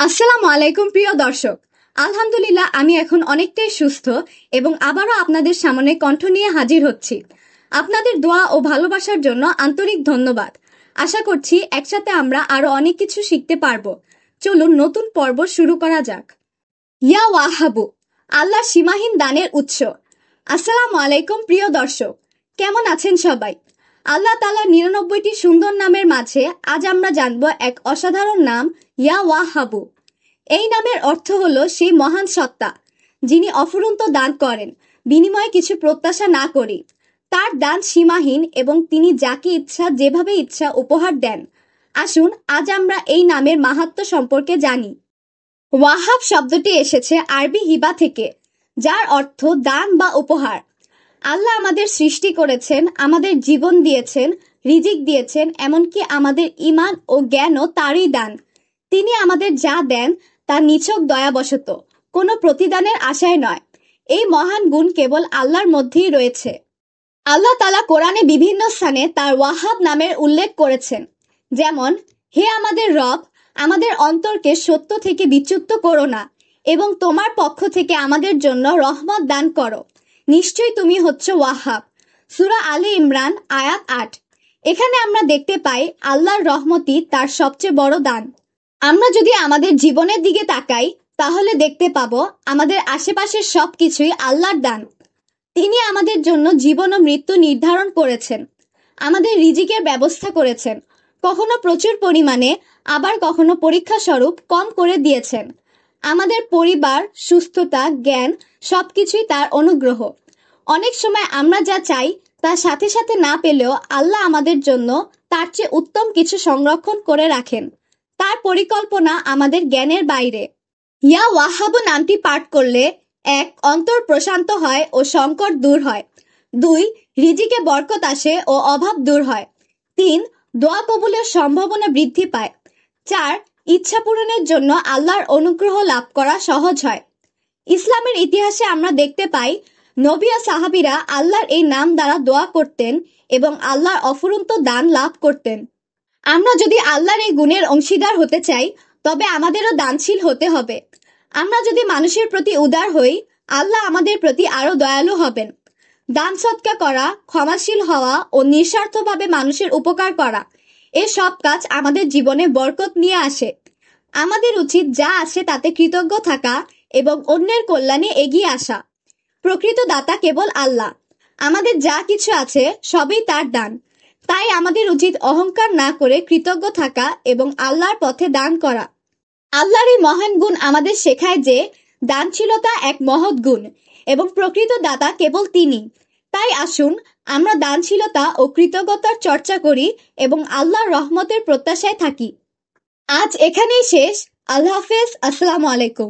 আসসালামু আলাইকুম প্রিয় দর্শক। আলহামদুলিল্লাহ আমি এখন অনেকটাই সুস্থ এবং আবারও আপনাদের সামনে কণ্ঠ নিয়ে হাজির হচ্ছি। আপনাদের দোয়া ও ভালোবাসার জন্য আন্তরিক ধন্যবাদ। আশা করছি একসাথে আমরা আরো অনেক কিছু শিখতে পারবো। চলুন নতুন পর্ব শুরু করা যাক। ইয়া ওয়াহাবু, আল্লাহ সীমাহীন দানের উৎস। আসসালামু আলাইকুম প্রিয় দর্শক, কেমন আছেন সবাই? আল্লাহ তাআলার ৯৯টি সুন্দর নামের মাঝে আজ আমরা জানব এক অসাধারণ নাম, ইয়া ওয়াহাবু। এই নামের অর্থ হলো সেই মহান সত্তা যিনি অফুরন্ত দান করেন, বিনিময়ে কিছু প্রত্যাশা না করি। তার দান সীমাহীন এবং তিনি যাকে ইচ্ছা যেভাবে ইচ্ছা উপহার দেন। আসুন আজ আমরা এই নামের মাহাত্ম্য সম্পর্কে জানি। ওয়াহাব শব্দটি এসেছে আরবি হিবা থেকে, যার অর্থ দান বা উপহার। আল্লাহ আমাদের সৃষ্টি করেছেন, আমাদের জীবন দিয়েছেন, রিজিক দিয়েছেন, এমনকি আমাদের ঈমান ও জ্ঞানও তারই দান। তিনি আমাদের যা দেন তা নিছক দয়াবশত, কোনো প্রতিদানের আশায় নয়। এই মহান গুণ কেবল আল্লাহর মধ্যেই রয়েছে। আল্লাহ তাআলা কোরআনে বিভিন্ন স্থানে তার ওয়াহাব নামের উল্লেখ করেছেন, যেমন, হে আমাদের রব, আমাদের অন্তরকে সত্য থেকে বিচ্যুত করো না এবং তোমার পক্ষ থেকে আমাদের জন্য রহমত দান করো, নিশ্চয়ই তুমি হচ্ছ ওয়াহাব। সূরা আলে ইমরান আয়াত ৮। এখানে আমরা দেখতে পাই আল্লাহর রহমতই তার সবচেয়ে বড় দান। আমরা যদি আমাদের জীবনের দিকে তাকাই তাহলে দেখতে পাবো আমাদের আশেপাশের সবকিছুই আল্লাহর দান। তিনি আমাদের জন্য জীবন ও মৃত্যু নির্ধারণ করেছেন, আমাদের রিজিকের ব্যবস্থা করেছেন, কখনো প্রচুর পরিমাণে, আবার কখনো পরীক্ষা স্বরূপ কম করে দিয়েছেন। আমাদের পরিবার, সুস্থতা, জ্ঞান সবকিছুই তার অনুগ্রহ। অনেক সময় আমরা যা চাই তার সাথে সাথে না পেলেও আল্লাহ আমাদের জন্য তার চেয়ে উত্তম কিছু সংরক্ষণ করে রাখেন। তার পরিকল্পনা আমাদের জ্ঞানের বাইরে। ইয়া ওয়াহাবু নামটি পাঠ করলে ১. অন্তর প্রশান্ত হয় ও সংকট দূর হয়। ২. রিজিকে বরকত আসে ও অভাব দূর হয়। ৩. দোয়া কবুলের সম্ভাবনা বৃদ্ধি পায়। ৪. ইচ্ছা পূরণের জন্য আল্লাহর অনুগ্রহ লাভ করা সহজ হয়। ইসলামের ইতিহাসে আমরা দেখতে পাই নবী ও সাহাবীরা আল্লাহর এই নাম দ্বারা দোয়া করতেন এবং আল্লাহর অফুরন্ত দান লাভ করতেন। আমরা যদি আল্লাহর এই গুণের অংশীদার হতে চাই তবে আমাদেরও দানশীল হতে হবে। আমরা যদি মানুষের প্রতি উদার হই, আল্লাহ আমাদের প্রতি আরো দয়ালু হবেন। দান সৎকা করা, ক্ষমাশীল হওয়া ও নিঃস্বার্থভাবে মানুষের উপকার করা, এ সব কাজ আমাদের জীবনে বরকত নিয়ে আসে। আমাদের উচিত যা আছে তাতে কৃতজ্ঞ থাকা এবং অন্যের কল্যাণে এগিয়ে আসা। প্রকৃত দাতা কেবল আল্লাহ। আমাদের যা কিছু আছে সবই তার দান। তাই আমাদের উচিত অহংকার না করে কৃতজ্ঞ থাকা এবং আল্লাহর পথে দান করা। আল্লাহর এই মহান গুণ আমাদের শেখায় যে দানশীলতা এক মহৎ গুণ এবং প্রকৃত দাতা কেবল তিনি। তাই আসুন আমরা দানশীলতা ও কৃতজ্ঞতার চর্চা করি এবং আল্লাহর রহমতের প্রত্যাশায় থাকি। আজ এখানেই শেষ। আল্লাহ হাফেজ। আসসালামু আলাইকুম।